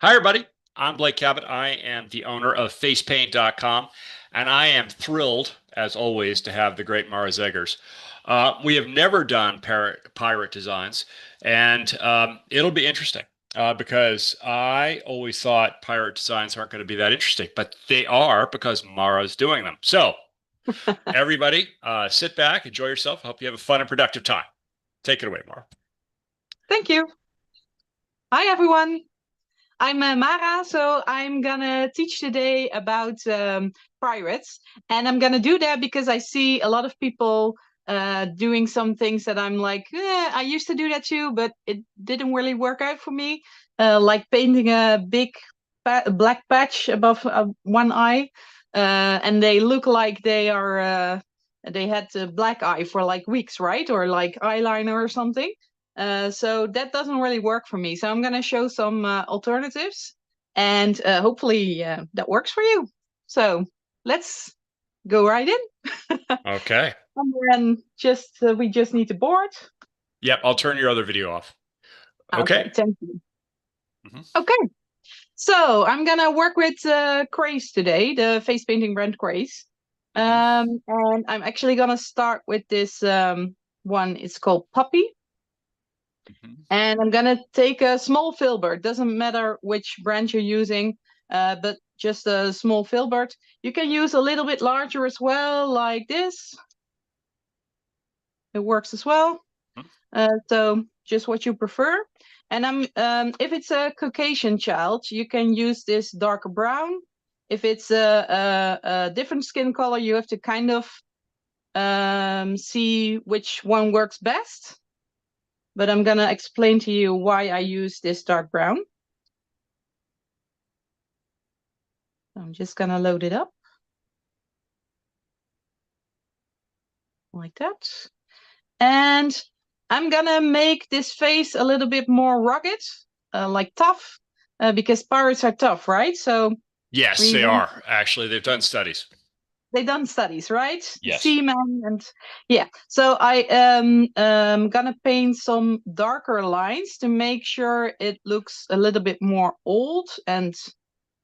Hi, everybody. I'm Blake Cabot. I am the owner of facepaint.com, and I am thrilled, as always, to have the great Mara Zegers. We have never done pirate designs, and it'll be interesting because I always thought pirate designs aren't going to be that interesting, but they are because Mara's doing them. So, everybody, sit back, enjoy yourself. I hope you have a fun and productive time. Take it away, Mara. Thank you. Hi, everyone. I'm Mara, so I'm gonna teach today about pirates, and I'm gonna do that because I see a lot of people doing some things that I'm like, I used to do that too, but it didn't really work out for me. Like painting a big black patch above one eye, and they look like they had a black eye for like weeks, right? Or like eyeliner or something. So that doesn't really work for me. So I'm going to show some alternatives and hopefully that works for you. So let's go right in. Okay. And then we just need the board. Yep, I'll turn your other video off. Okay. Okay, thank you. Mhm. Okay, so I'm gonna work with Craze today, the face painting brand Craze. Hmm. And I'm actually gonna start with this one. It's called Puppy. Hmm. And I'm gonna take a small filbert. Doesn't matter which brand you're using, but just a small filbert. You can use a little bit larger as well, like this. It works as well. So just what you prefer. And if it's a Caucasian child, you can use this darker brown. If it's a different skin color, you have to kind of see which one works best. But I'm gonna explain to you why I use this dark brown. I'm just gonna load it up like that. And I'm gonna make this face a little bit more rugged, like tough, because pirates are tough, right? So Yes, we they want are. Actually, they've done studies. they done studies, right? Yes. Seamen and yeah. So I am gonna paint some darker lines to make sure it looks a little bit more old and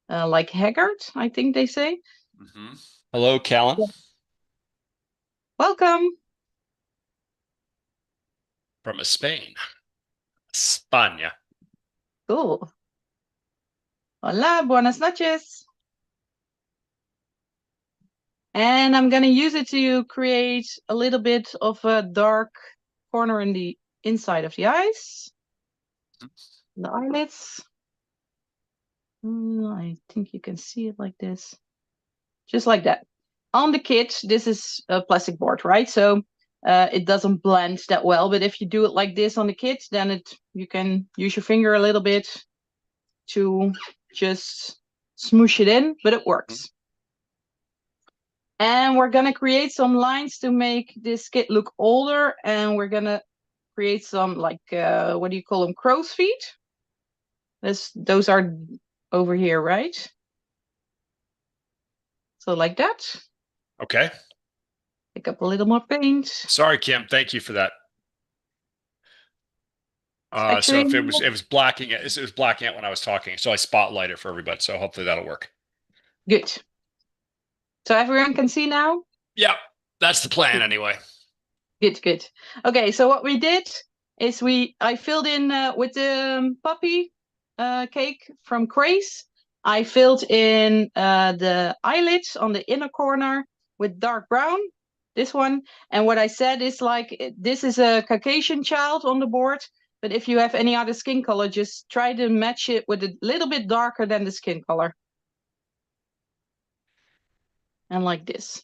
like haggard, I think they say. Hmm. Hello, Callan Yeah. Welcome. from Spain. España. Cool. Hola, buenas noches. And I'm going to use it to create a little bit of a dark corner in the inside of the eyes, the eyelids. I think you can see it like this, just like that. On the kit, this is a plastic board, right? So it doesn't blend that well. But if you do it like this on the kit, then you can use your finger a little bit to just smoosh it in, but it Mhm. works. And we're gonna create some lines to make this kit look older, and we're gonna create some like what do you call them? Crow's feet. Those are over here, right? So like that. Okay. Pick up a little more paint. Sorry, Kim. Thank you for that. It's So actually if it was blacking it was blacking out when I was talking. So I spotlight it for everybody. So hopefully that'll work. good. So everyone can see now. Yeah, that's the plan anyway. Good, good. Okay, so what we did is I filled in with the puppy cake from Craze. I filled in the eyelids on the inner corner with dark brown, this one. And what I said is like, this is a Caucasian child on the board, but if you have any other skin color, just try to match it with a little bit darker than the skin color. And like this.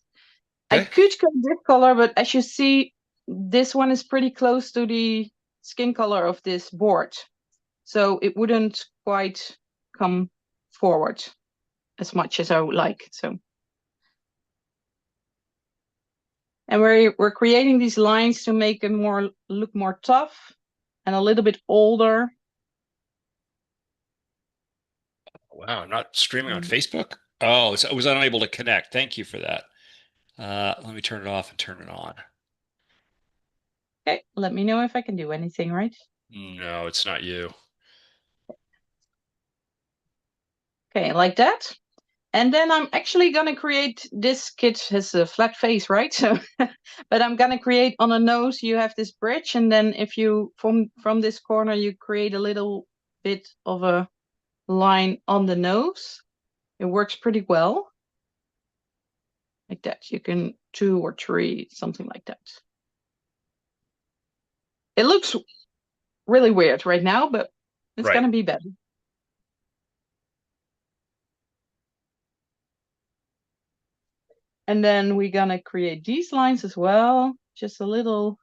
I Okay. could go this color, but as you see, this one is pretty close to the skin color of this board. So it wouldn't quite come forward as much as I would like. So, and we're creating these lines to make it more look more tough and a little bit older. Wow, I'm not streaming on Mm. Facebook. Oh, I was unable to connect. Thank you for that. Let me turn it off and turn it on. Okay, let me know if I can do anything, right? No, it's not you. Okay, like that. And then I'm actually going to create, this kid has a flat face, right? So, but I'm going to create on a nose, you have this bridge. And then if you, from this corner, you create a little bit of a line on the nose. It works pretty well. Like that. You can 2 or 3, something like that. It looks really weird right now, but it's going to be better. And then we're going to create these lines as well. Just a little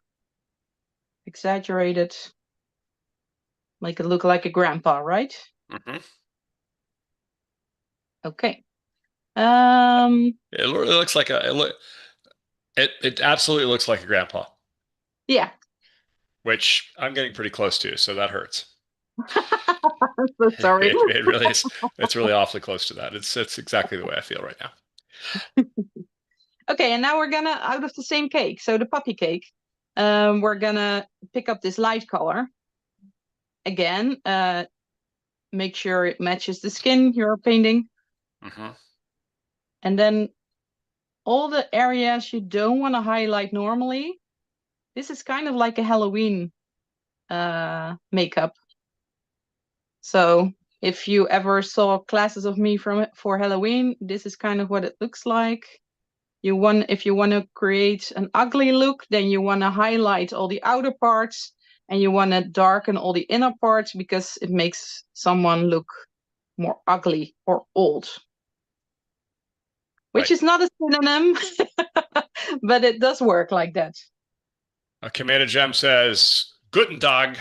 exaggerated. Make it look like a grandpa, right? Mm-hmm. Okay. It looks like it absolutely looks like a grandpa. Yeah. Which I'm getting pretty close to, so that hurts. I'm so sorry. It really is. It's really awfully close to that. It's exactly the way I feel right now. Okay, and now we're gonna, out of the same cake, so the puppy cake, we're gonna pick up this light color. Again, make sure it matches the skin you're painting. Mm-hmm. And then all the areas you don't want to highlight normally, this is kind of like a Halloween makeup. So if you ever saw classes of me for Halloween, this is kind of what it looks like. If you want to create an ugly look, then you want to highlight all the outer parts and you want to darken all the inner parts because it makes someone look more ugly or old. Which is not a synonym, but it does work like that. Commander Gem says, Guten Tag.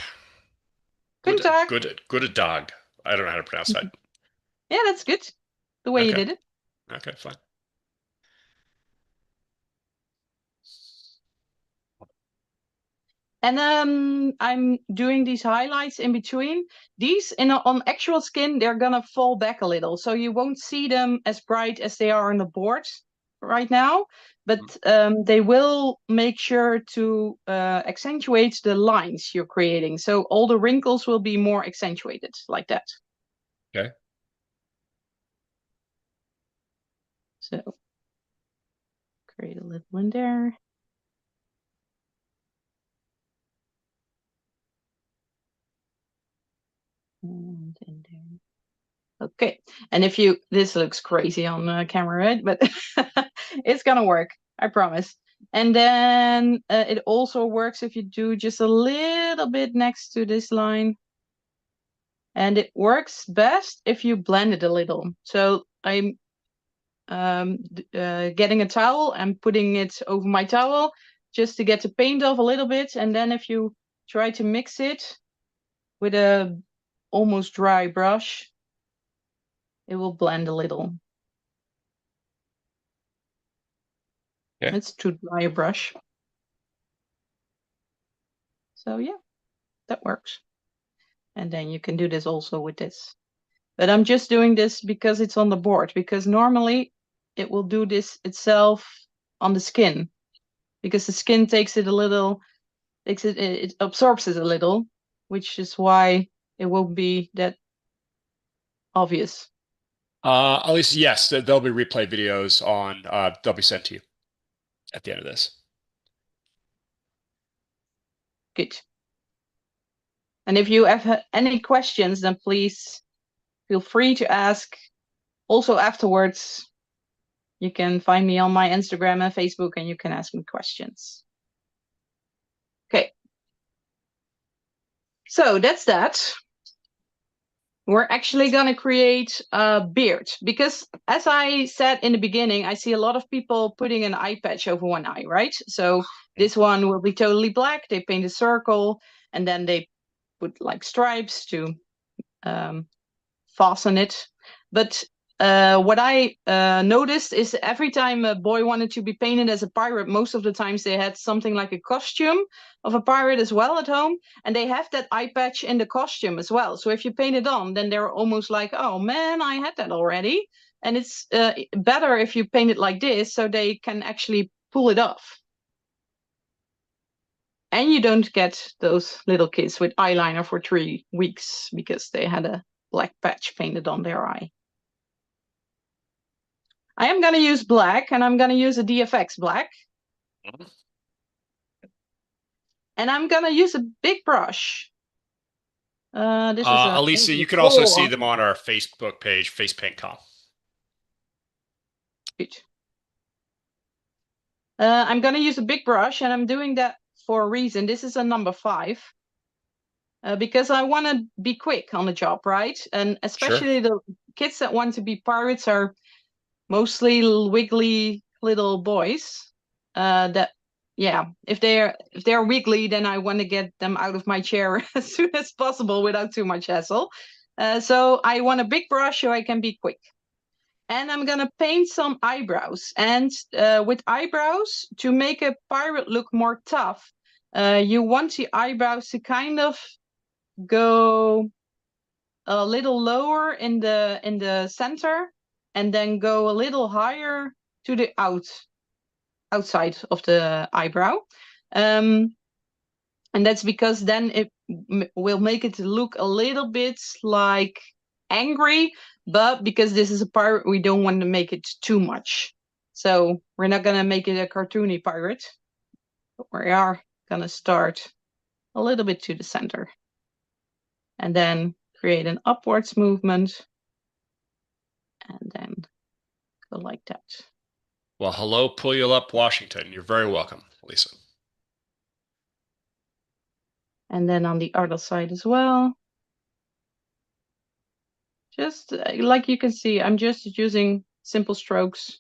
Guten Tag. Good dog. I don't know how to pronounce that. Yeah, that's good. The way you did it. Okay, fine. And I'm doing these highlights in between. These on actual skin, they're gonna fall back a little. So you won't see them as bright as they are on the board right now. But they will make sure to accentuate the lines you're creating. So all the wrinkles will be more accentuated like that. Okay. So create a little in there. And in there. Okay, and if you, this looks crazy on camera, right? But it's gonna work, I promise. And then it also works if you do just a little bit next to this line. And it works best if you blend it a little. So I'm getting a towel and putting it over my towel just to get the paint off a little bit. And then if you try to mix it with a almost dry brush, it will blend a little. Okay. It's too dry a brush. So yeah, that works. And then you can do this also with this. But I'm just doing this because it's on the board, because normally it will do this itself on the skin, because the skin takes it a little, it absorbs it a little, which is why it won't be that obvious. At least, yes, there'll be replay videos on, they'll be sent to you at the end of this. Good. And if you have any questions, then please feel free to ask. Also afterwards, you can find me on my Instagram and Facebook and you can ask me questions. Okay. So that's that. We're actually going to create a beard because, as I said in the beginning, I see a lot of people putting an eye patch over one eye, right? So this one will be totally black. They paint a circle and then they put like stripes to fasten it. But what I noticed is every time a boy wanted to be painted as a pirate, most of the times they had something like a costume of a pirate as well at home, and they have that eye patch in the costume as well. So if you paint it on, then they're almost like, oh man, I had that already. And it's better if you paint it like this so they can actually pull it off. And you don't get those little kids with eyeliner for 3 weeks because they had a black patch painted on their eye. I am going to use black, and I'm going to use a DFX black. Mhm. And I'm going to use a big brush. This is a Alicia, you can also see them on our Facebook page, FacePaint.com. I'm going to use a big brush, and I'm doing that for a reason. This is a number 5. Because I want to be quick on the job, right? And especially the kids that want to be pirates are mostly wiggly little boys. If they're wiggly, then I want to get them out of my chair as soon as possible without too much hassle. So I want a big brush so I can be quick. And I'm gonna paint some eyebrows. And with eyebrows, to make a pirate look more tough, you want the eyebrows to kind of go a little lower in the center, and then go a little higher to the outside of the eyebrow. And that's because then it will make it look a little bit like angry, but because this is a pirate, we don't want to make it too much. So we're not gonna make it a cartoony pirate, but we are gonna start a little bit to the center. And then create an upwards movement, and then go like that. Well, hello, Puyallup, Washington. You're very welcome, Lisa. And then on the other side as well. Just like you can see, I'm just using simple strokes.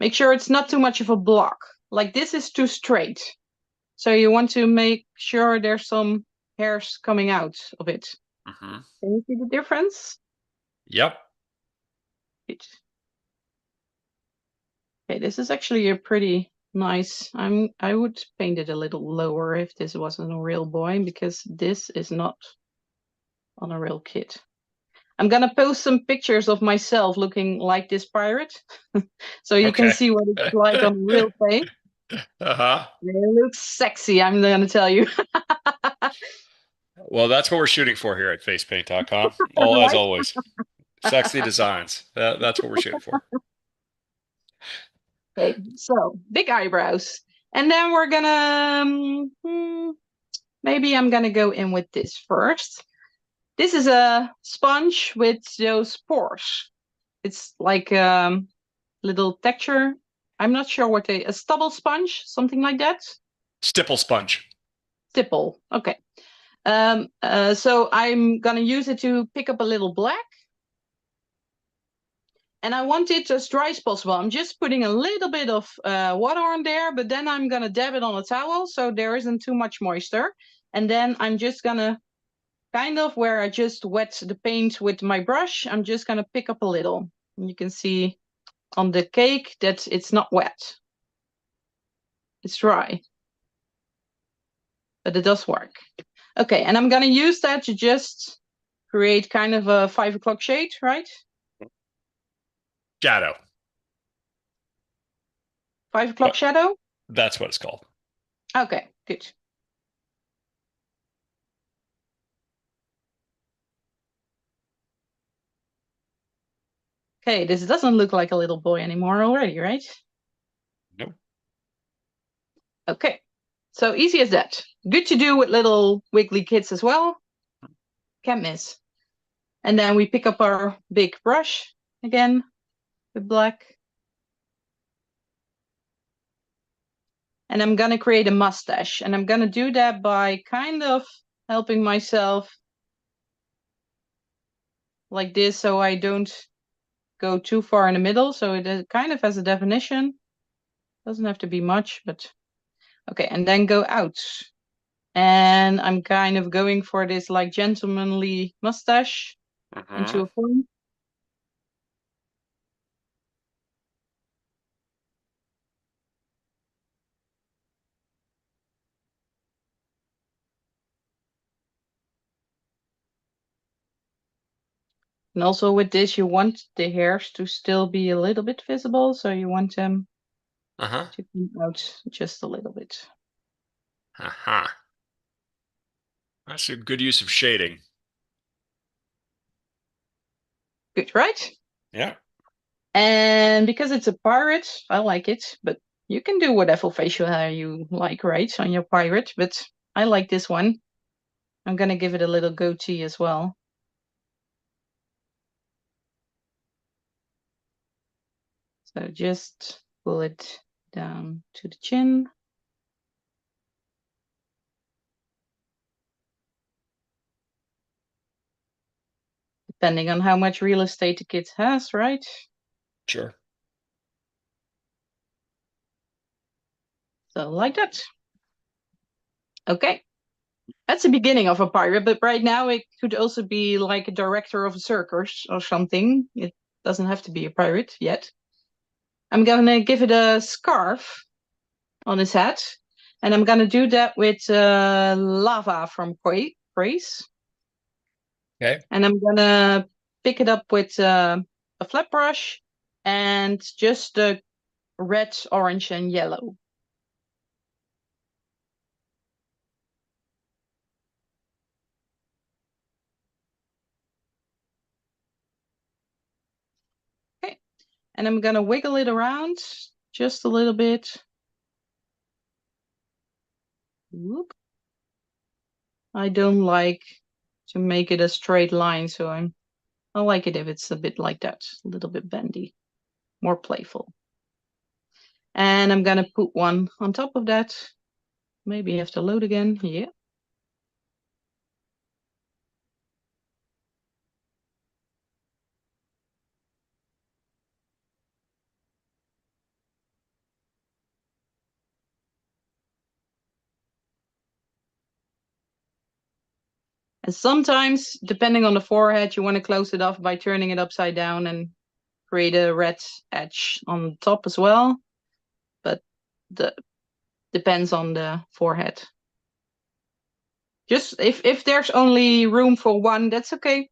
Make sure it's not too much of a block. Like this is too straight. So you want to make sure there's some hairs coming out of it. Mm-hmm. Can you see the difference? Yep. Good. Okay, this is actually a pretty nice. I would paint it a little lower if this wasn't a real boy, because this is not on a real kid. I'm gonna post some pictures of myself looking like this pirate, so you can see what it's like on real face. Uh-huh. It looks sexy, I'm gonna tell you. Well, that's what we're shooting for here at facepaint.com. As always, sexy designs. That's what we're shooting for. Okay, so big eyebrows. And then we're gonna, maybe I'm gonna go in with this first. This is a sponge with those pores. It's like little texture. I'm not sure what a stubble sponge, something like that. Stipple sponge. Stipple, okay. So I'm gonna use it to pick up a little black. And I want it as dry as possible. I'm just putting a little bit of water on there, but then I'm gonna dab it on a towel so there isn't too much moisture. And then I'm just gonna kind of where I just wet the paint with my brush, I'm just gonna pick up a little. And you can see on the cake that it's not wet. It's dry, but it does work. Okay, and I'm gonna use that to just create kind of a 5 o'clock shade, right? Shadow. 5 o'clock shadow? That's what it's called. Okay, good. Okay, this doesn't look like a little boy anymore already, right? Nope. Okay, so easy as that. Good to do with little wiggly kids as well. Can't miss. And then we pick up our big brush again with black. And I'm gonna create a mustache. And I'm gonna do that by kind of helping myself like this so I don't go too far in the middle. So it kind of has a definition. Doesn't have to be much, but okay. And then go out. And I'm kind of going for this like gentlemanly mustache into a point. And also with this, you want the hairs to still be a little bit visible, so you want them to come out just a little bit. That's a good use of shading. Good, right? Yeah. And because it's a pirate, I like it, but you can do whatever facial hair you like, right, on your pirate, but I like this one. I'm gonna give it a little goatee as well. So just pull it down to the chin. Depending on how much real estate the kid has, right? Sure. So like that. Okay. That's the beginning of a pirate, but right now it could also be like a director of a circus or something. It doesn't have to be a pirate yet. I'm gonna give it a scarf on his head, and I'm gonna do that with lava from Grace. Okay. And I'm gonna pick it up with a flat brush and just the red, orange, and yellow. Okay, and I'm gonna wiggle it around just a little bit. Whoop. I don't like to make it a straight line, so I like it if it's a bit like that, a little bit bendy, more playful. And I'm gonna put one on top of that. Maybe you have to load again. Yeah. And sometimes, depending on the forehead, you want to close it off by turning it upside down and create a red edge on top as well. But the depends on the forehead. Just if there's only room for one, that's okay.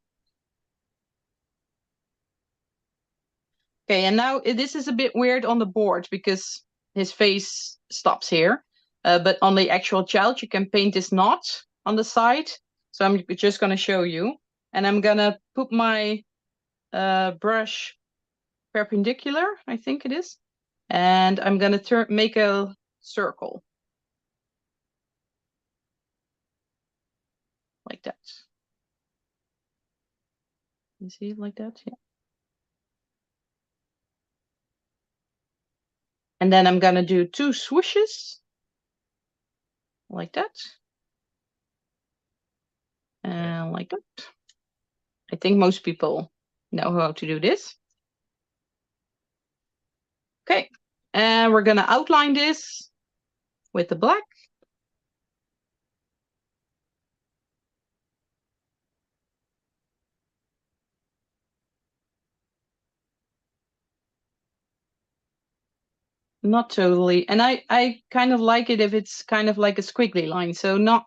Okay, and now this is a bit weird on the board because his face stops here. But on the actual child, you can paint this knot on the side. So I'm just going to show you. And I'm going to put my brush perpendicular, I think it is. And I'm going to make a circle. Like that. You see it like that? Yeah. And then I'm going to do 2 swooshes. Like that. And like that. I think most people know how to do this. Okay, and we're going to outline this with the black. Not totally. And I kind of like it if it's kind of like a squiggly line. So not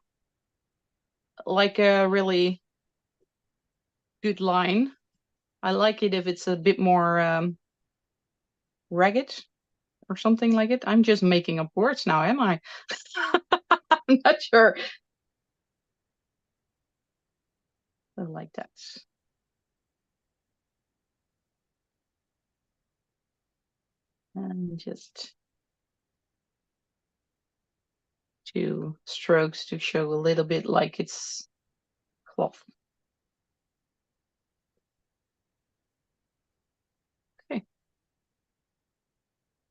like a really good line. I like it if it's a bit more ragged or something like it. I'm just making up words now, am I? I'm not sure. I like that. And just 2 strokes to show a little bit like it's cloth. Okay.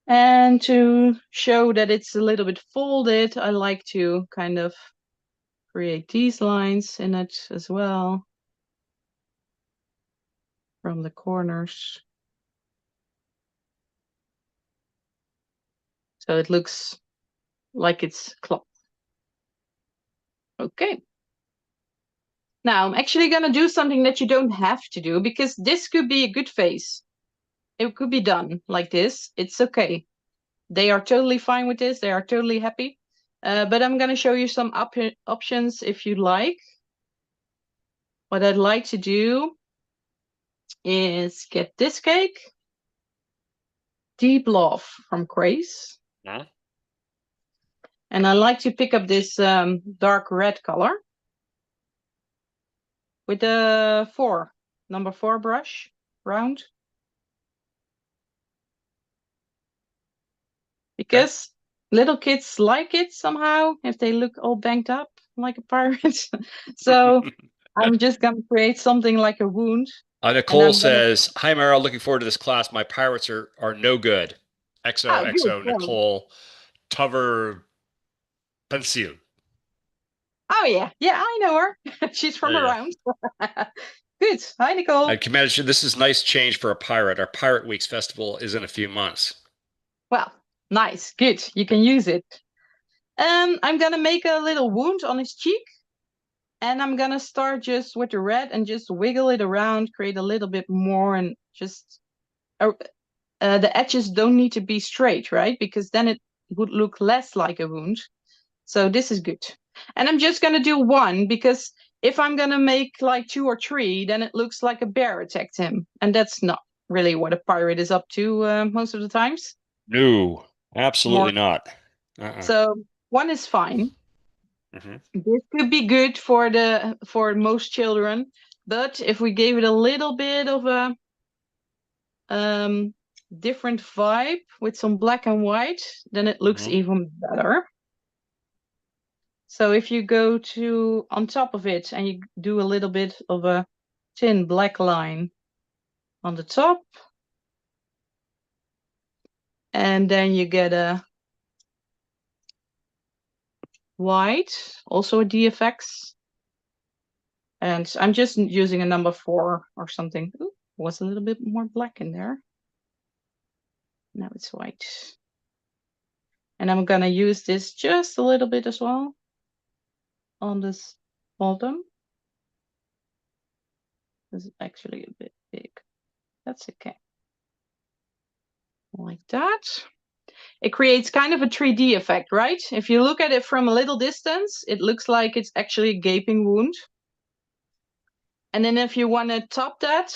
And to show that it's a little bit folded, I like to kind of create these lines in it as well from the corners. So it looks like it's cloth. Okay. Now I'm actually going to do something that you don't have to do because this could be a good face. It could be done like this. It's okay. They are totally fine with this. They are totally happy. But I'm going to show you some options if you like. What I'd like to do is get this cake, Deep Love from Grace. Huh? And I like to pick up this dark red color with the number 4 brush, round. because little kids like it somehow if they look all banged up like a pirate. So I'm just gonna create something like a wound, and Nicole I'm gonna. says, "Hi, Meryl. Looking forward to this class. My pirates are no good." Oh, good. XOXO Well, Nicole Tuver Pencil. oh yeah, yeah, I know her. She's from Yeah. around. Good. Hi, Nicole. And Commander, this is nice change for a pirate. Our Pirate Weeks festival is in a few months. Well, nice. Good. You can use it. I'm gonna make a little wound on his cheek, and I'm gonna start just with the red and just wiggle it around, create a little bit more, and just uh, the edges don't need to be straight, right? Because then it would look less like a wound. So this is good. And I'm just gonna do one because if I'm gonna make like 2 or 3, then it looks like a bear attacked him, and that's not really what a pirate is up to most of the times. No, More. absolutely not. Uh-uh. So one is fine. Hmm. This could be good for most children, but if we gave it a little bit of a um, different vibe with some black and white, then it looks Hmm. even better. So if you go to on top of it and you do a little bit of a thin black line on the top, and then you get a white, also a DFX. And I'm just using a number 4 or something. Ooh, was a little bit more black in there. Now it's white. And I'm gonna use this just a little bit as well on this bottom. This is actually a bit big. That's okay. Like that. It creates kind of a 3D effect, right? If you look at it from a little distance, it looks like it's actually a gaping wound. And then if you want to top that,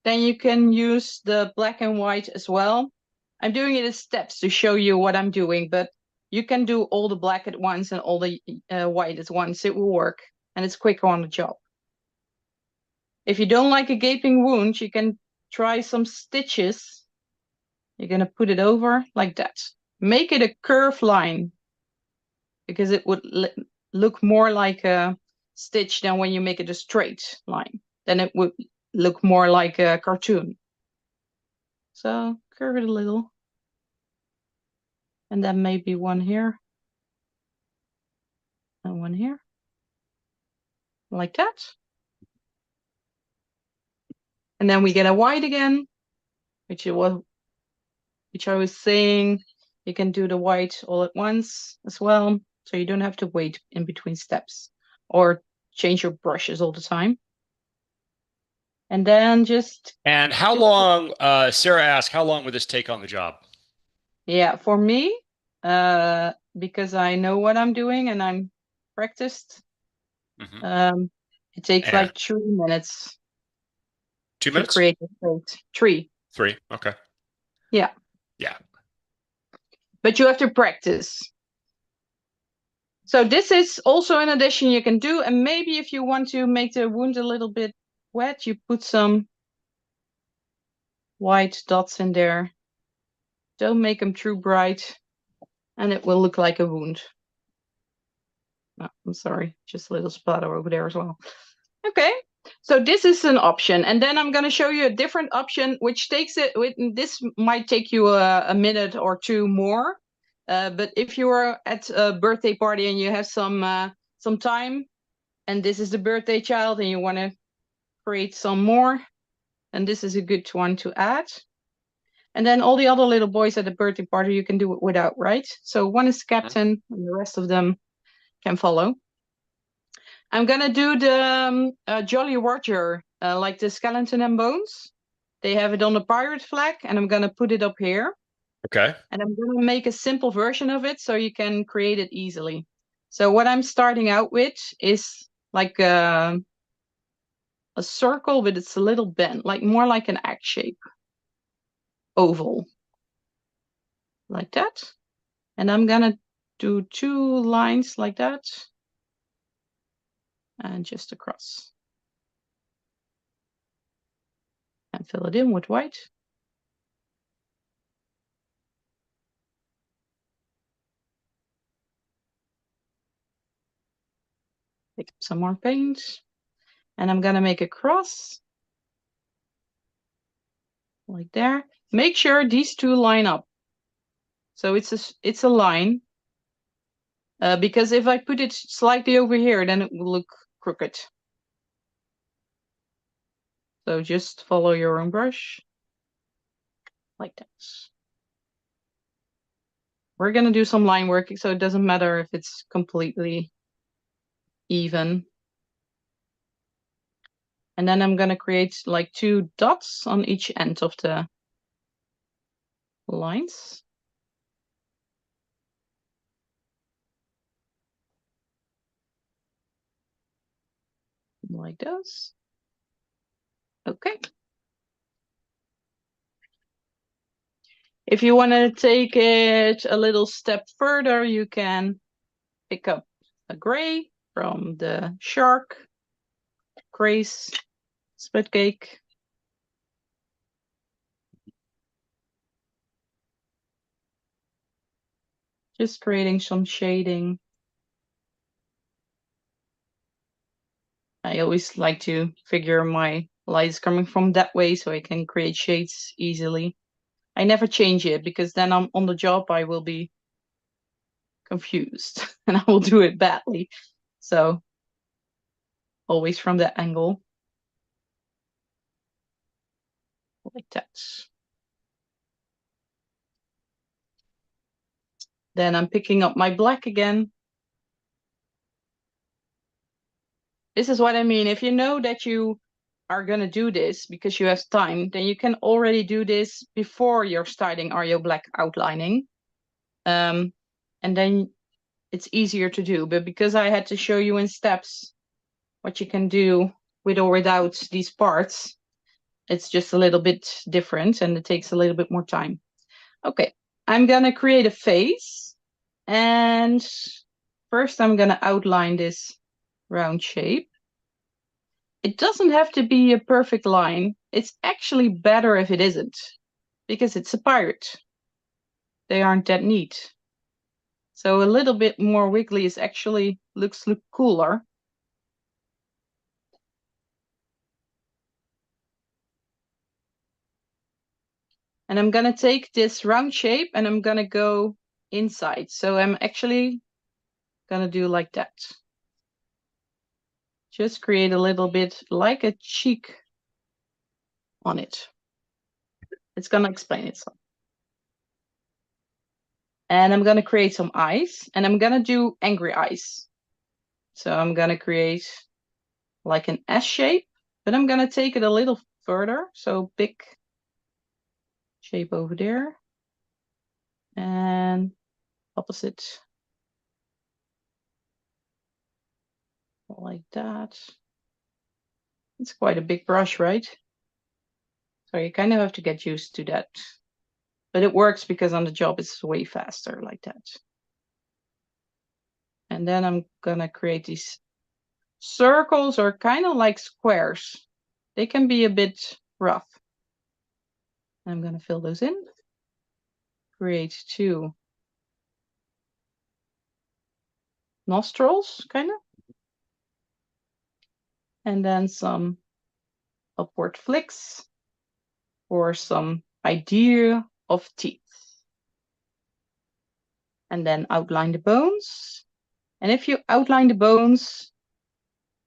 then you can use the black and white as well. I'm doing it as steps to show you what I'm doing, but you can do all the black at once and all the white at once. It will work, and it's quicker on the job. If you don't like a gaping wound, you can try some stitches. You're going to put it over like that. Make it a curved line because it would look more like a stitch than when you make it a straight line. Then it would look more like a cartoon. So curve it a little. And then maybe one here. And one here. Like that. And then we get a white again, which I was saying, you can do the white all at once as well. So you don't have to wait in between steps or change your brushes all the time. And then just And how long, Sarah asked, how long would this take on the job? yeah, for me, because I know what I'm doing and I'm practiced, Hmm. it takes And like 3 minutes 2 to minutes? create a plate. 3. 3. Okay. Yeah, Yeah. but you have to practice. So this is also an addition you can do, and maybe if you want to make the wound a little bit wet, you put some white dots in there. Don't make them too bright, and it will look like a wound. Oh, I'm sorry, just a little splatter over there as well. Okay, so this is an option, and then I'm going to show you a different option, which takes it. This might take you a minute or 2 more, but if you are at a birthday party and you have some time, and this is the birthday child, and you want to create some more, and this is a good one to add. And then all the other little boys at the birthday party, you can do it without, right? So one is captain, and the rest of them can follow. I'm gonna do the Jolly Roger, like the skeleton and bones. They have it on the pirate flag, and I'm gonna put it up here. Okay. And I'm gonna make a simple version of it so you can create it easily. So what I'm starting out with is like a circle, but it's a little bent, like more like an egg shape, oval, like that. And I'm gonna do 2 lines like that, and just across. And fill it in with white. some more paint. And I'm gonna make a cross. Like there. Make sure these two line up. So it's a line. Because if I put it slightly over here, then it will look crooked. So just follow your own brush. Like that. We're gonna do some line work, so it doesn't matter if it's completely even. And then I'm gonna create like 2 dots on each end of the lines. Like this. Okay. If you want to take it a little step further, you can pick up a gray from the Shark Grace Split Cake. Just creating some shading. I always like to figure my lights coming from that way so I can create shades easily. I never change it because then I'm on the job, I will be confused and I will do it badly. So always from that angle. Like that. Then I'm picking up my black again. This is what I mean. If you know that you are going to do this because you have time, then you can already do this before you're starting RO Black outlining. And then it's easier to do. But because I had to show you in steps what you can do with or without these parts, it's just a little bit different and it takes a little bit more time. Okay, I'm going to create a face. And first I'm going to outline this round shape. It doesn't have to be a perfect line. It's actually better if it isn't, because it's a pirate. They aren't that neat. So a little bit more wiggly is actually looks cooler. And I'm gonna take this round shape and I'm gonna go inside. So I'm actually gonna do like that. Just create a little bit like a cheek on it. It's gonna explain itself. And I'm gonna create some eyes and I'm gonna do angry eyes. So I'm gonna create like an S shape, but I'm gonna take it a little further. So big shape over there and opposite like that. It's quite a big brush, right? So you kind of have to get used to that. But it works because on the job it's way faster like that. And then I'm gonna create these circles or kind of like squares. They can be a bit rough. I'm gonna fill those in. Create 2 nostrils, kind of. And then some upward flicks for some idea of teeth. And then outline the bones. And if you outline the bones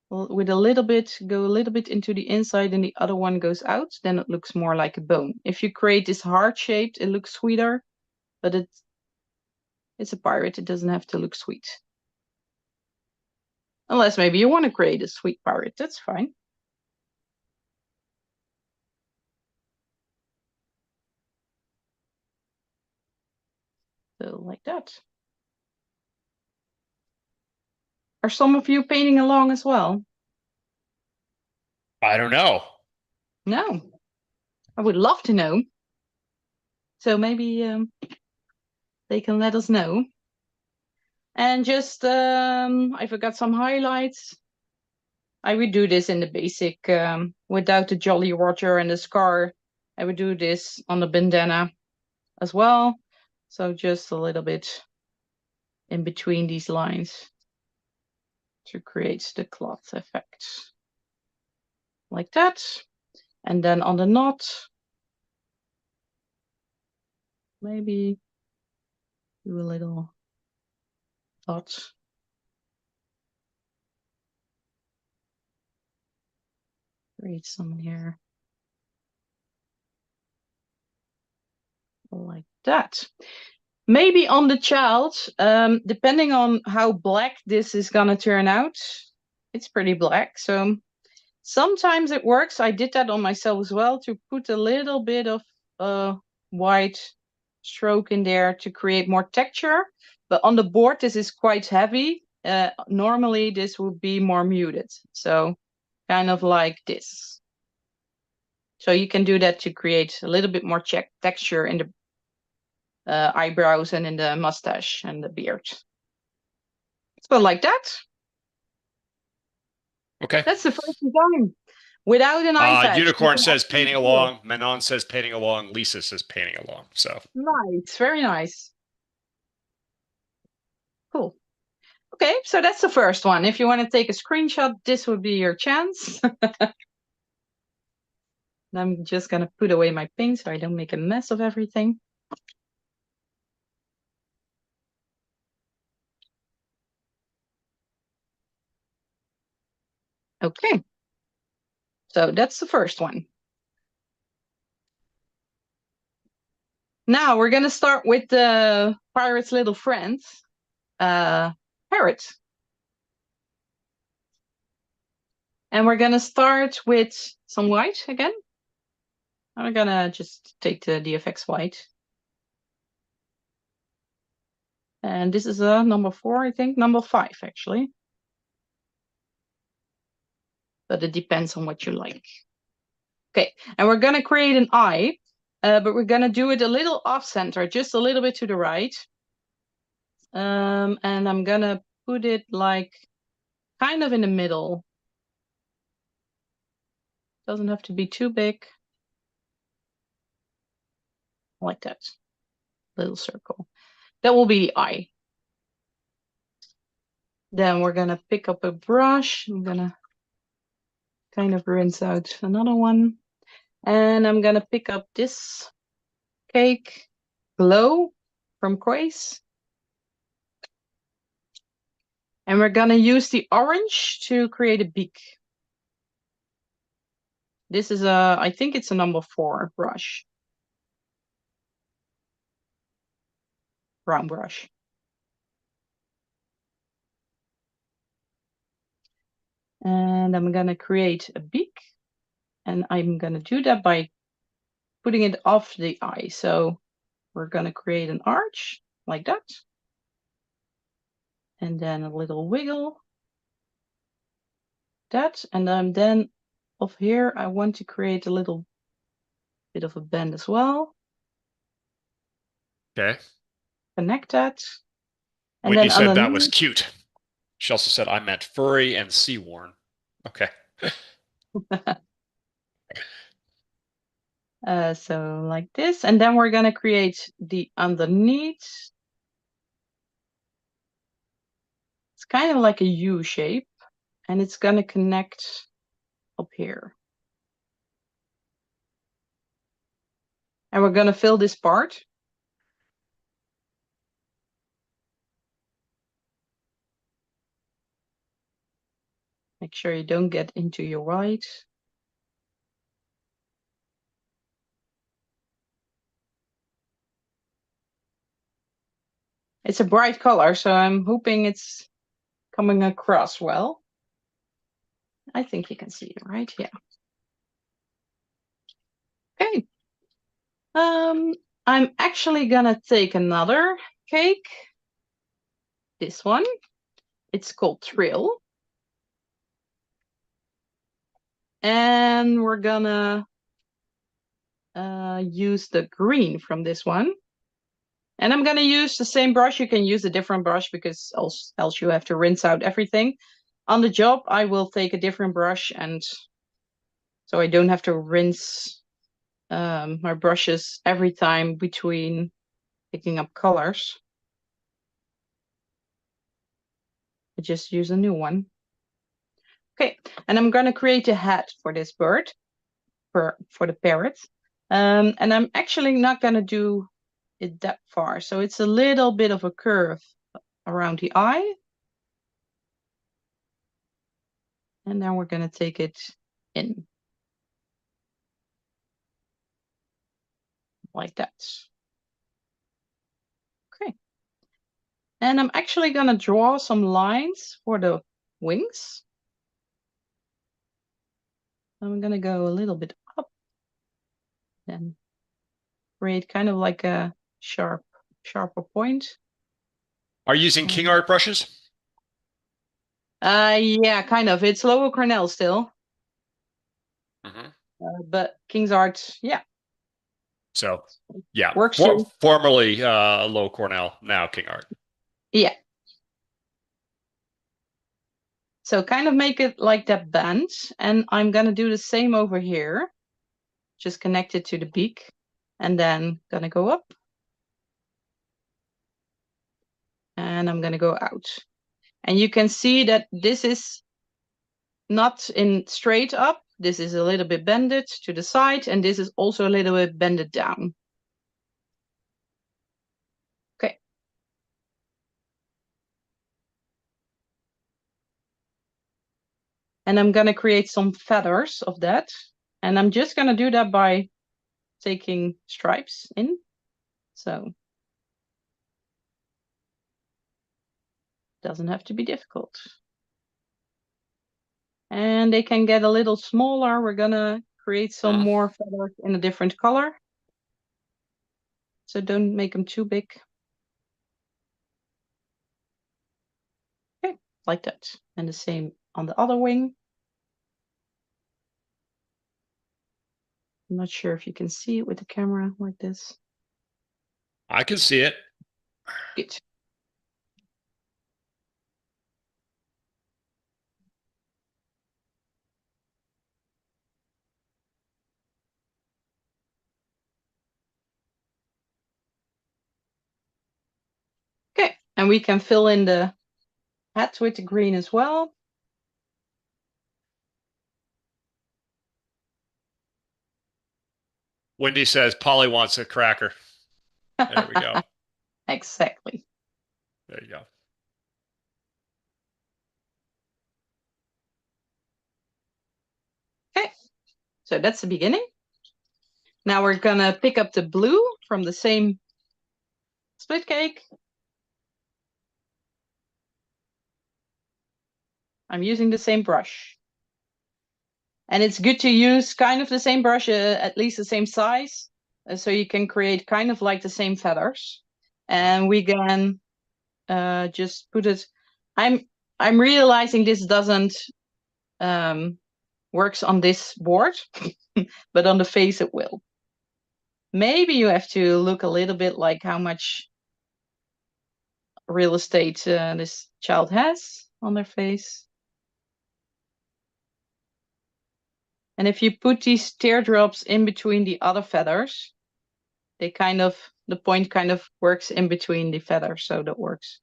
with a little bit, go a little bit into the inside and the other one goes out, then it looks more like a bone. If you create this heart shaped, it looks sweeter, but it's a pirate. It doesn't have to look sweet. Unless maybe you want to create a sweet pirate, that's fine. So like that. Are some of you painting along as well? I don't know. No. I would love to know. So maybe they can let us know. And just, I forgot some highlights. I would do this in the basic, without the Jolly Roger and the scar. I would do this on the bandana as well. So just a little bit in between these lines to create the cloth effect. Like that. And then on the knot, maybe do a little dot. Create some here. Like that. Maybe on the child, depending on how black this is gonna turn out, it's pretty black. So sometimes it works. I did that on myself as well, to put a little bit of white stroke in there to create more texture. But on the board, this is quite heavy. Normally, this would be more muted. So kind of like this. So you can do that to create a little bit more texture in the eyebrows and in the mustache and the beard. So like that. Okay. That's the first design. Without an eye patch. Unicorn says painting along. Manon says painting along. Lisa says painting along. So nice, very nice. Cool. Okay, so that's the first one. If you want to take a screenshot, this would be your chance. I'm just going to put away my paint so I don't make a mess of everything. Okay, so that's the first one. Now we're going to start with the pirate's little friend, parrot. And we're going to start with some white again. I'm going to just take the DFX white. And this is a number 4, I think. Number 5, actually. But it depends on what you like. Okay, and we're going to create an eye. But we're going to do it a little off-center, just a little bit to the right. And I'm going to put it like kind of in the middle. Doesn't have to be too big. Like that. Little circle. That will be the eye. Then we're going to pick up a brush. I'm going to kind of rinse out another one. And I'm going to pick up this cake glow from Quace. And we're going to use the orange to create a beak. This is a, I think it's a number 4 brush. Brown brush. And I'm going to create a beak. And I'm going to do that by putting it off the eye. So we're going to create an arch like that. And then a little wiggle. That. And then off here, I want to create a little bit of a bend as well. okay. Connect that. And Whitney then said that was cute. She also said I meant furry and sea-worn. Okay. So like this. And then we're going to create the underneath. It's kind of like a U shape. And it's going to connect up here. And we're going to fill this part. Make sure you don't get into your white. It's a bright color, so I'm hoping it's coming across well. I think you can see it, right? Yeah. Okay. I'm actually gonna take another cake. This one. It's called Thrill. And we're gonna use the green from this one. And I'm gonna use the same brush. You can use a different brush because else you have to rinse out everything. On the job, I will take a different brush, and so I don't have to rinse my brushes every time between picking up colors. I just use a new one. Okay, and I'm going to create a hat for this bird, for the parrot. And I'm actually not going to do it that far. So it's a little bit of a curve around the eye. And then we're going to take it in. Like that. Okay. And I'm actually going to draw some lines for the wings. I'm going to go a little bit up. Then create kind of like a sharper point. Are you using King Art brushes? Yeah, kind of. It's Lower Cornell still. But King's Art, yeah. So, yeah. Works too. Formerly Low Cornell, now King Art. Yeah. So kind of make it like that band. And I'm going to do the same over here. Just connect it to the beak. And then going to go up. And I'm going to go out. And you can see that this is not in straight up. This is a little bit bended to the side. And this is also a little bit bended down. Okay. And I'm going to create some feathers of that. And I'm just going to do that by taking stripes in. So doesn't have to be difficult. And they can get a little smaller. We're going to create some more feathers in a different color. So don't make them too big. Okay, like that. And the same on the other wing. I'm not sure if you can see it with the camera like this. I can see it. Good. Okay, and we can fill in the hat with the green as well. Wendy says Polly wants a cracker. There we go. Exactly. There you go. Okay, so that's the beginning. Now we're gonna pick up the blue from the same split cake. I'm using the same brush. And it's good to use kind of the same brush, at least the same size, so you can create kind of like the same feathers. And we can just put it. I'm realizing this doesn't works on this board, but on the face it will. Maybe you have to look a little bit like how much real estate this child has on their face. And if you put these teardrops in between the other feathers, they kind of, the point kind of works in between the feathers, so that works.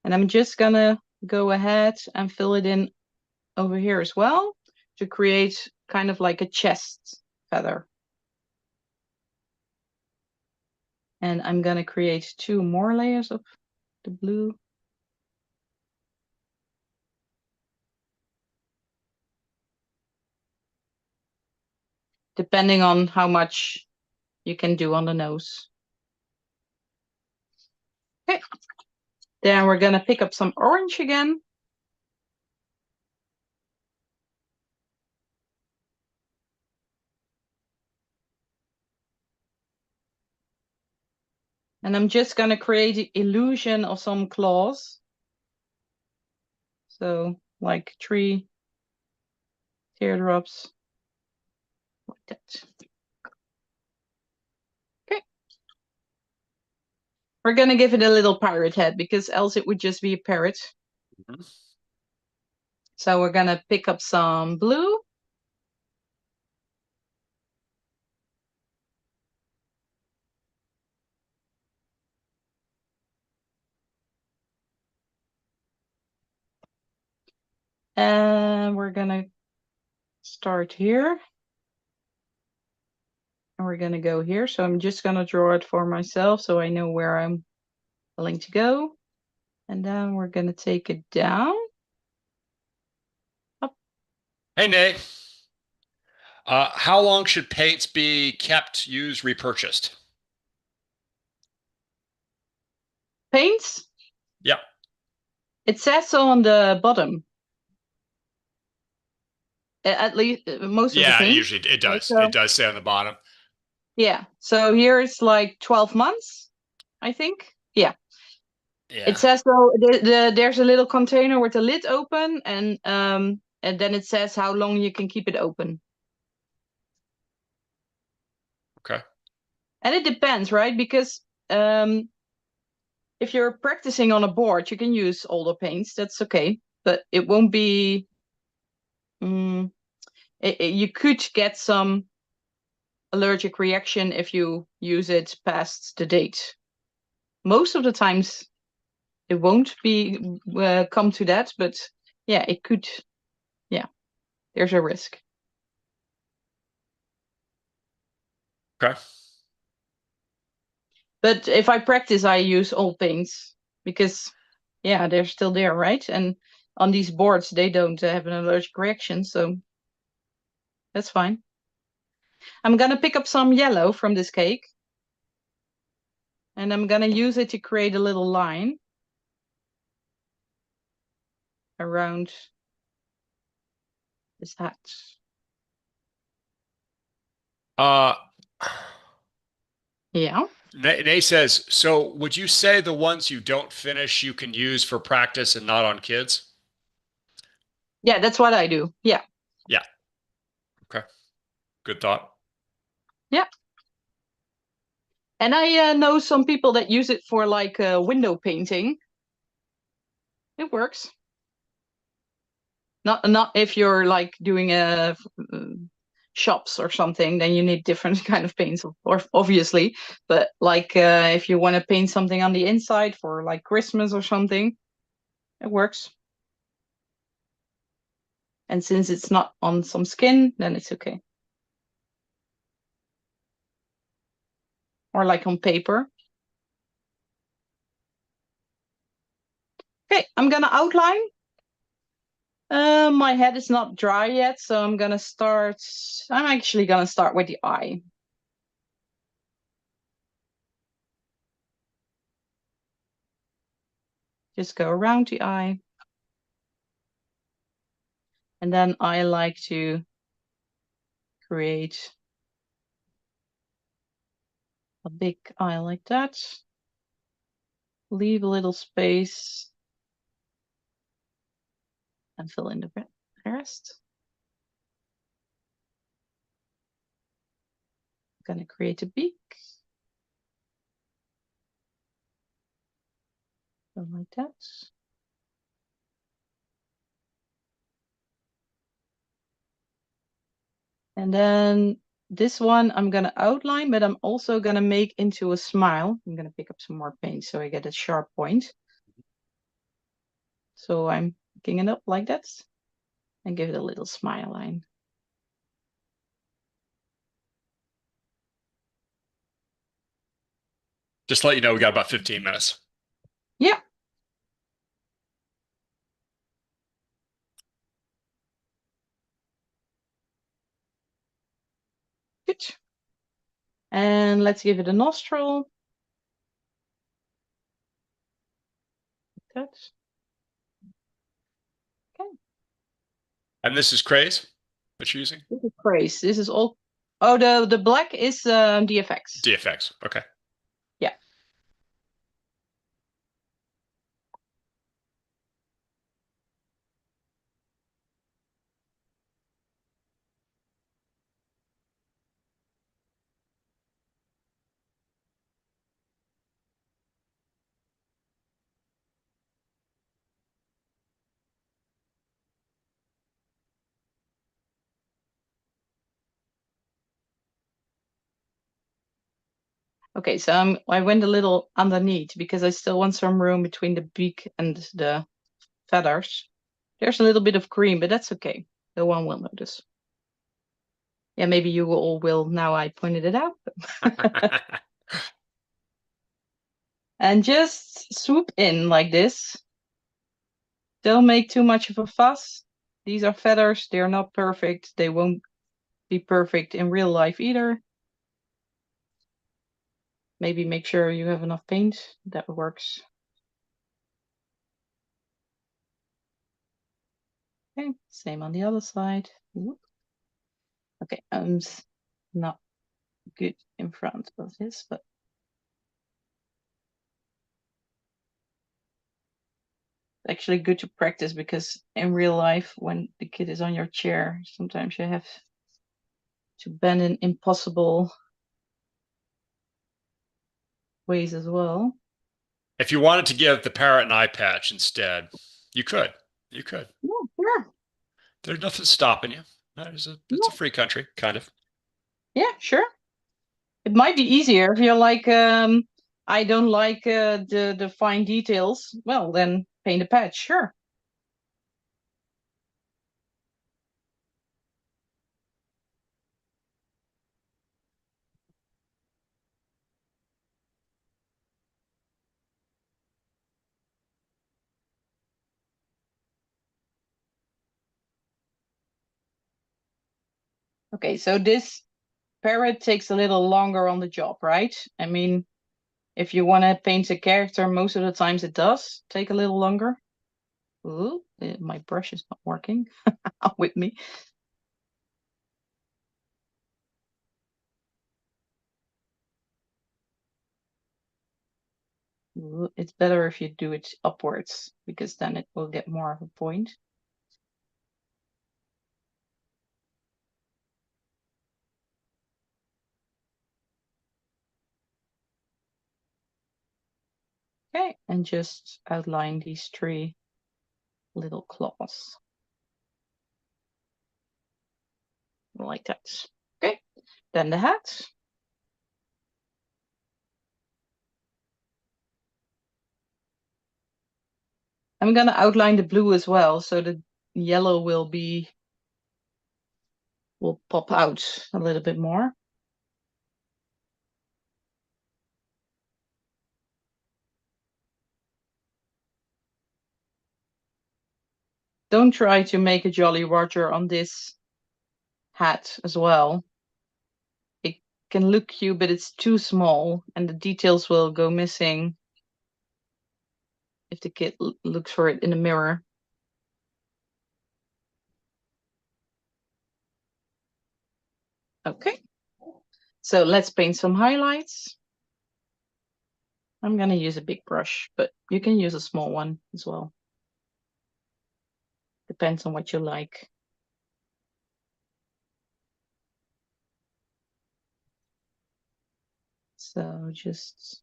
And I'm just gonna go ahead and fill it in over here as well to create kind of like a chest feather. And I'm gonna create 2 more layers of the blue. Depending on how much you can do on the nose. Okay. Then we're gonna pick up some orange again. And I'm just gonna create the illusion of some claws. So like 3 teardrops like that. We're gonna give it a little pirate head because else it would just be a parrot. Mhm. So we're gonna pick up some blue. And we're gonna start here. And we're gonna go here. So I'm just gonna draw it for myself so I know where I'm willing to go. And then we're gonna take it down. Up. Hey, Nate. How long should paints be kept, used, repurchased? Paints. Yep. It says so on the bottom. At least most of the Yeah, paints. usually it Right, does. It so does say on the bottom. yeah. So here it's like 12 months, I think. Yeah. It Yeah. says so there's a little container with the lid open and then it says how long you can keep it open. Okay. And it depends, right? Because um if you're practicing on a board, you can use older paints. That's okay, but it won't be. Mm, you could get some allergic reaction if you use it past the date. Most of the times, it won't be come to that, but yeah, it could. Yeah, there's a risk. Okay. But if I practice, I use old paints because yeah, they're still there, right? And on these boards, they don't have an allergic reaction, so that's fine. I'm gonna pick up some yellow from this cake and I'm gonna use it to create a little line around this hat. Uh, Yeah. Nate says, so would you say the ones you don't finish you can use for practice and not on kids? Yeah, that's what I do. Yeah. Yeah. Okay. Good thought. Yeah. And I know some people that use it for like window painting. It works. Not if you're like doing shops or something, then you need different kind of paints, or obviously. But like if you want to paint something on the inside for like Christmas or something, it works. And since it's not on some skin, then it's okay. Or like on paper. Okay, I'm gonna outline. My head is not dry yet, so I'm actually gonna start with the eye. Just go around the eye. And then I like to create a big eye like that. Leave a little space and fill in the rest. I'm gonna create a beak. So like that. And then this one I'm gonna outline, but I'm also gonna make into a smile. I'm gonna pick up some more paint so I get a sharp point. So I'm picking it up like that and give it a little smile line. Just to let you know, we got about 15 minutes. Yeah. Good. And let's give it a nostril. That. Okay. And this is Craze that you're using? This is praise. This is all. Oh, the black is DFX. DFX. Okay. Yeah. Okay, so I went a little underneath because I still want some room between the beak and the feathers. There's a little bit of cream, but that's okay. No one will notice. Yeah, maybe you all will now I pointed it out. And just swoop in like this. Don't make too much of a fuss. These are feathers. They're not perfect. They won't be perfect in real life either. Maybe make sure you have enough paint. That works. Okay, same on the other side. Whoop. Okay, I'm not good in front of this, but it's actually good to practice because in real life, when the kid is on your chair, sometimes you have to bend in impossible ways as well. If you wanted to give the parrot an eye patch instead, you could. You could. Yeah, sure. There's nothing stopping you. It's a free country, kind of. Yeah, sure. It might be easier if you're like, I don't like the fine details. Well, then paint a patch, sure. Okay, so this parrot takes a little longer on the job, right? I mean, if you want to paint a character, most of the times it does take a little longer. Ooh, my brush is not working with me. Ooh, it's better if you do it upwards because then it will get more of a point. Okay, and just outline these three little claws. Like that. Okay, then the hat. I'm gonna outline the blue as well, so the yellow will pop out a little bit more. Don't try to make a Jolly Roger on this hat as well. It can look cute, but it's too small, and the details will go missing if the kid looks for it in the mirror. Okay, so let's paint some highlights. I'm gonna use a big brush, but you can use a small one as well. Depends on what you like. So just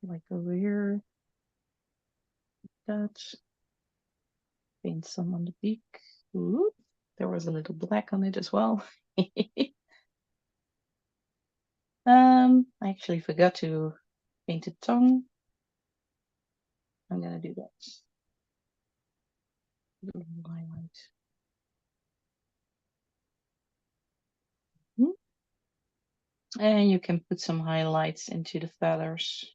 like over here, that. Paint some on the beak. Ooh, there was a little black on it as well. I actually forgot to paint the tongue. I'm gonna do that. Highlight. And you can put some highlights into the feathers.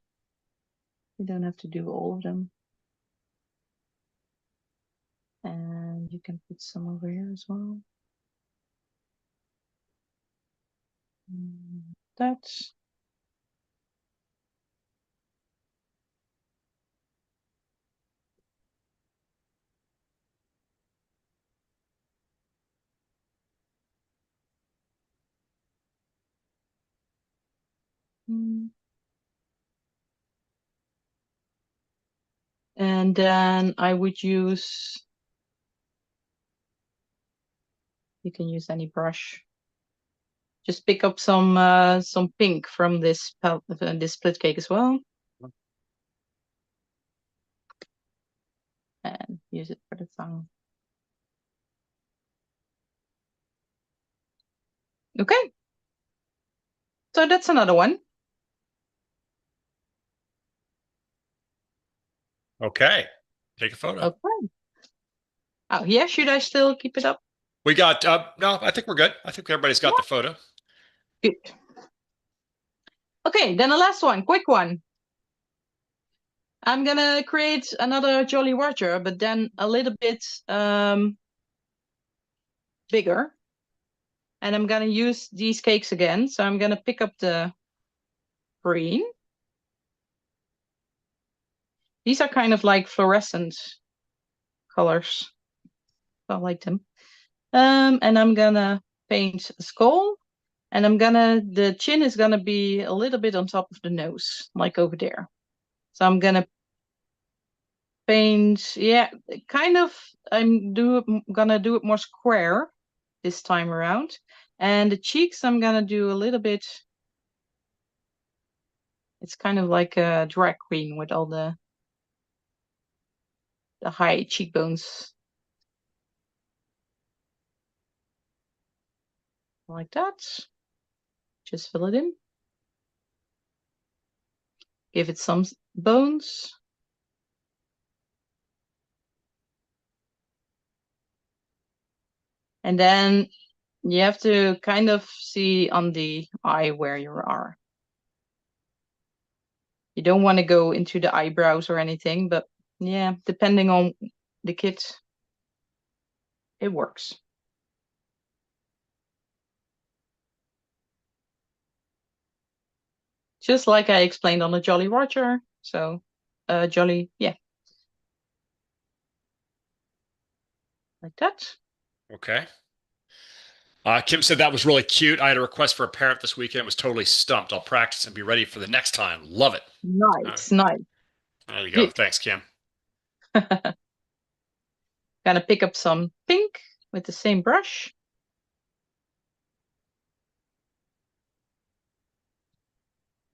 You don't have to do all of them. And you can put some over here as well. That. And then I would use, you can use any brush. Just pick up some pink from this split cake as well. And use it for the tongue. Okay. So that's another one. Okay. Take a photo. Okay. Oh, yeah. Should I still keep it up? We got, no, I think we're good. I think everybody's got the photo. Good. Okay, then the last one, quick one. I'm gonna create another Jolly Roger, but then a little bit bigger. And I'm gonna use these cakes again. So I'm gonna pick up the green. These are kind of like fluorescent colors. I like them. And I'm gonna paint a skull. And the chin is gonna be a little bit on top of the nose, like over there. So I'm gonna paint, yeah, kind of, gonna do it more square this time around. And the cheeks, I'm gonna do a little bit, it's kind of like a drag queen with all the high cheekbones. Like that. Just fill it in. Give it some bones. And then you have to kind of see on the eye where you are. You don't want to go into the eyebrows or anything, but yeah, depending on the kit, it works. Just like I explained on the Jolly Roger. So, Jolly, yeah. Like that. Okay. Kim said that was really cute. I had a request for a parrot this weekend. It was totally stumped. I'll practice and be ready for the next time. Love it. Nice, nice. There you go. Good. Thanks, Kim. Gonna pick up some pink with the same brush.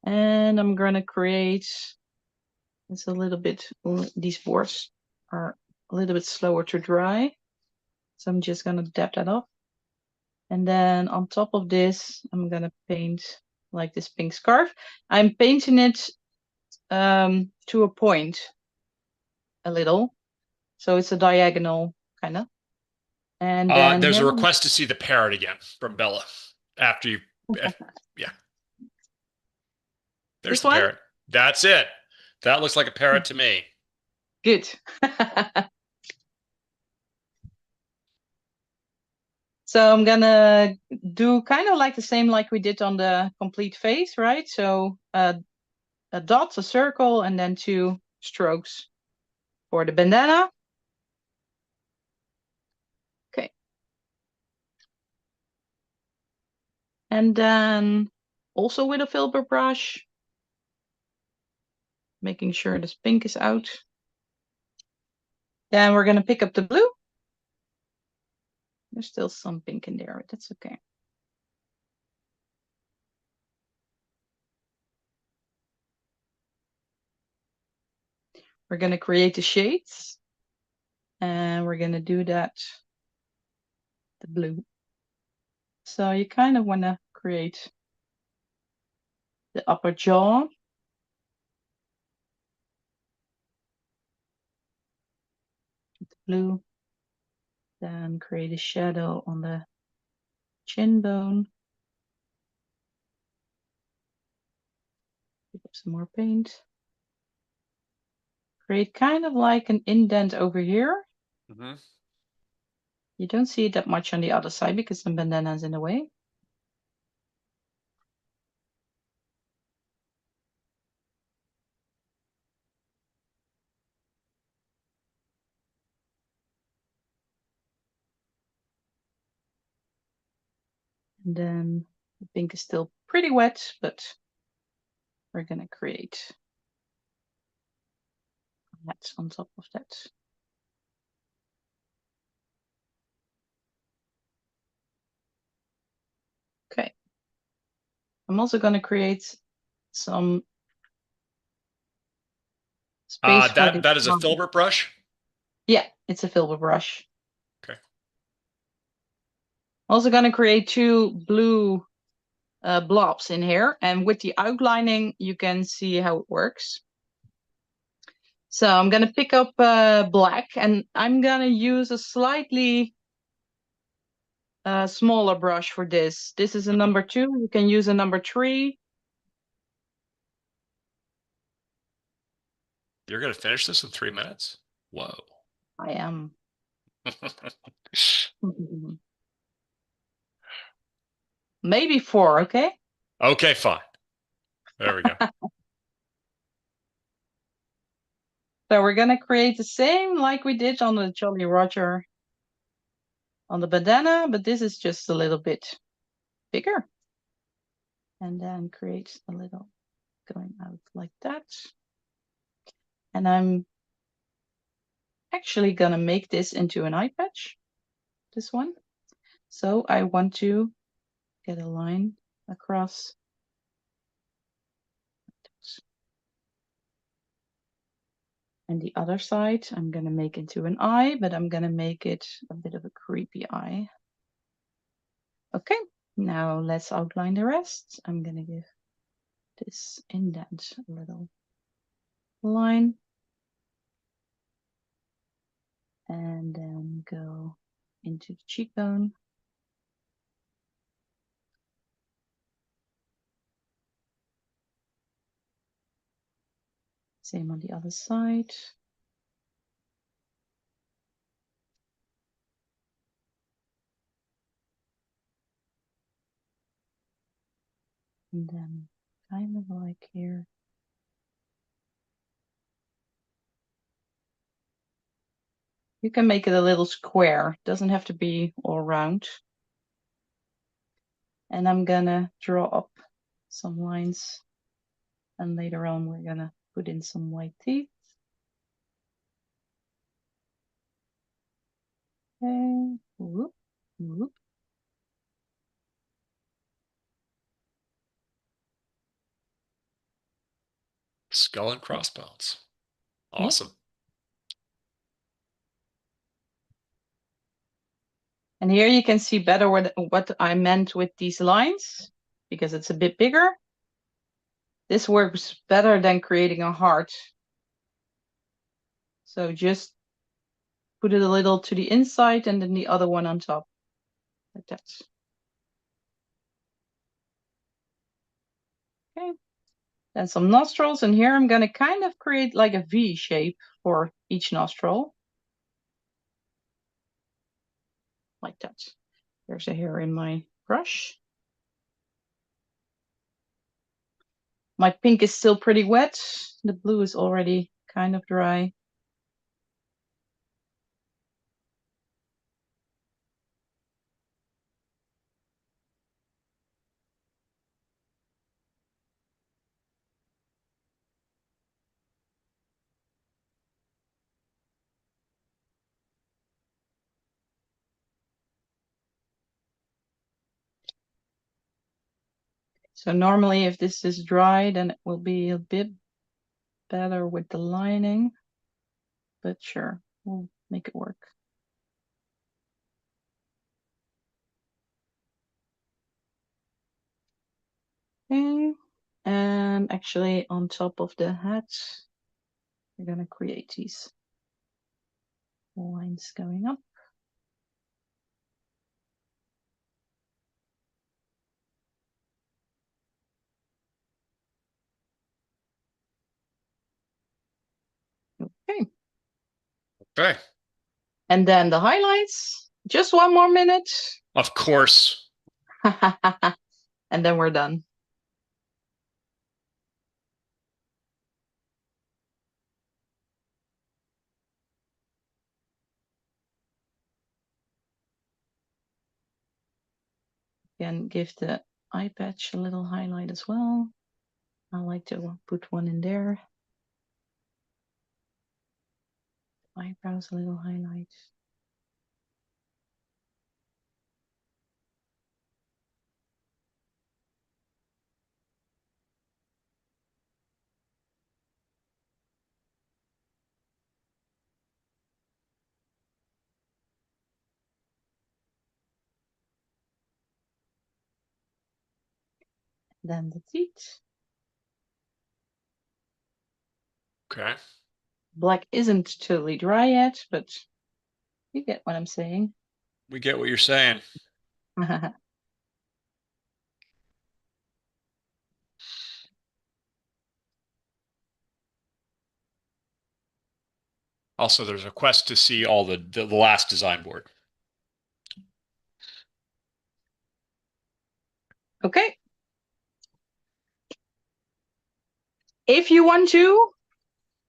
And I'm gonna create, it's a little bit, these boards are a little bit slower to dry. So I'm just gonna dab that off. And then on top of this, I'm gonna paint like this pink scarf. I'm painting it to a point a little. So it's a diagonal kind of. And then There's a here, request to see the parrot again from Bella after you. Yeah. There's this the one? parrot. That's it. That looks like a parrot to me. Good. So I'm gonna do kind of like the same like we did on the complete face, right? So a dot, a circle, and then 2 strokes for the bandana. Okay. And then also with a filbert brush, making sure this pink is out. Then we're gonna pick up the blue. There's still some pink in there, but that's okay. We're gonna create the shades. And we're gonna do that, the blue. So you kind of wanna create the upper jaw. The blue. Then create a shadow on the chin bone. Pick up some more paint. Create kind of like an indent over here. Mm-hmm. You don't see it that much on the other side because the bandana's in the way. And then the pink is still pretty wet, but we're gonna create that on top of that. Okay. I'm also gonna create some space for the That is a filbert brush. Yeah, it's a filbert brush. Okay. Also gonna create 2 blue blobs in here, and with the outlining you can see how it works. So I'm gonna pick up black, and I'm gonna use a slightly smaller brush for this. This is a number 2. You can use a number 3. You're going to finish this in 3 minutes? Whoa. I am. Maybe 4, okay? Okay, fine. There we go. So we're gonna create the same like we did on the Jolly Roger on the bandana, but this is just a little bit bigger. And then create a little going out like that. And I'm actually gonna make this into an eye patch, this one. So I want to get a line across. And the other side, I'm gonna make into an eye, but I'm gonna make it a bit of a creepy eye. Okay, now let's outline the rest. I'm gonna give this indent a little line. And then go into the cheekbone. Same on the other side. And then kind of like here. You can make it a little square. It doesn't have to be all round. And I'm gonna draw up some lines. And later on, we're gonna put in some white teeth. Okay. Whoop, whoop. Skull and crossbones. Awesome. Yep. And here you can see better what I meant with these lines, because it's a bit bigger. This works better than creating a heart. So just put it a little to the inside and then the other one on top, like that. Okay. Then some nostrils, and here I'm gonna kind of create like a V shape for each nostril. Like that. There's a hair in my brush. My pink is still pretty wet. The blue is already kind of dry. So normally if this is dry, then it will be a bit better with the lining, but sure, we'll make it work. Okay, and actually on top of the hat, we're gonna create these lines going up. Okay. Okay. And then the highlights, just 1 more minute. Of course. And then we're done. Again, give the eye patch a little highlight as well. I like to put one in there. Eyebrows a little highlight. Then the teeth. Okay. Black isn't totally dry yet, but you get what I'm saying. We get what you're saying. Also, there's a quest to see all the last design board. Okay. If you want to,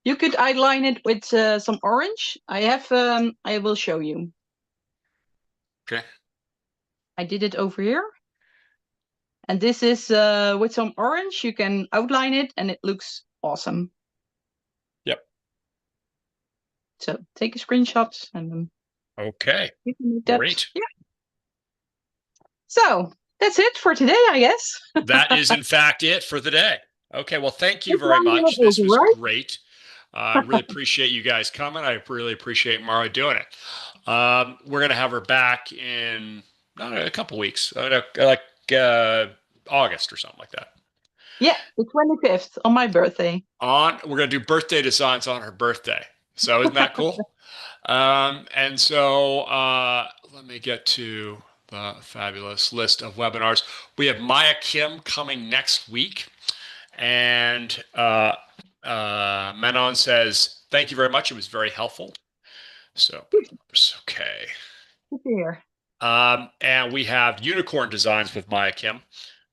you could outline it with some orange. I will show you. Okay. I did it over here. And this is with some orange. You can outline it and it looks awesome. Yep. So take a screenshot and okay. You can make that. Great. Yeah. So that's it for today, I guess. That is, in fact, it for the day. Okay. Well, thank you very much. This was great. I really appreciate you guys coming. I really appreciate Mara doing it. We're going to have her back in a couple weeks, like August or something like that. Yeah, the 25th on my birthday. We're going to do birthday designs on her birthday. So isn't that cool? And so let me get to the fabulous list of webinars. We have Maya Kim coming next week. And Manon says, thank you very much. It was very helpful. So, okay. Good to hear. And we have Unicorn Designs with Maya Kim.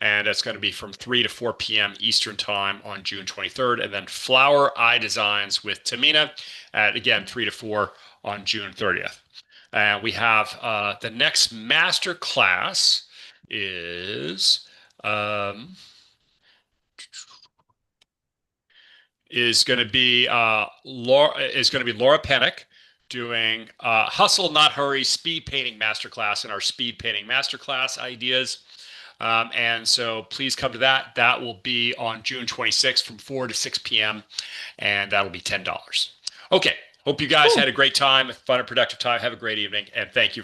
And that's going to be from 3 to 4 p.m. Eastern Time on June 23rd. And then Flower Eye Designs with Tamina at, again, 3 to 4 on June 30th. And we have the next master class is going to be Laura Pennick doing Hustle Not Hurry Speed Painting Masterclass in our Speed Painting Masterclass ideas. And so please come to that. That will be on June 26th from 4 to 6 p.m. And that'll be $10. Okay. Hope you guys had a great time, fun and productive time. Have a great evening. And thank you.